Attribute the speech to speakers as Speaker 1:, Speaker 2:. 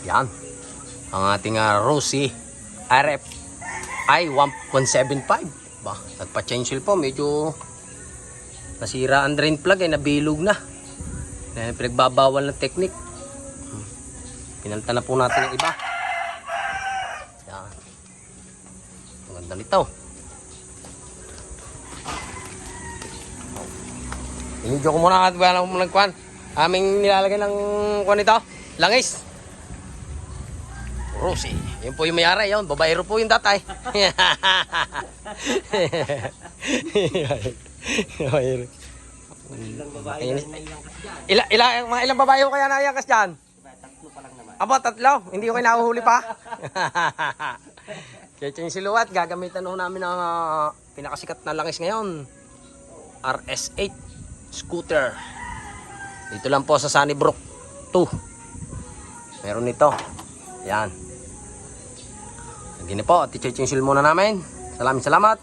Speaker 1: Yan. Ang ating Rossi RF I1175. Ba, nagpa-change oil po. Medyo nasira ang drain plug, nabilog na. Pinagbabawal ng technique. Pinalitan na po natin yung iba. Yan. Ang ganda nito. Inidyo ko muna at wala mo nagkuhan. Aming nilalagay ng kuhan ito. Langis. Rossi. Yun po yung mayari. Yun. Babaero po yung tatay. Babaero. Ilang babae ko kaya naiyakas dyan?
Speaker 2: Tatlo pa lang naman.
Speaker 1: Aba, tatlo. Hindi ko kayo nahuhuli pa. Kaya yung siluat, gagamitan ho namin ng pinakasikat na langis ngayon. RS8 scooter. Dito lang po sa Sunnybrook 2. Meron nito. Yan. Hindi na po. Tichechingsil muna namin. Salamat.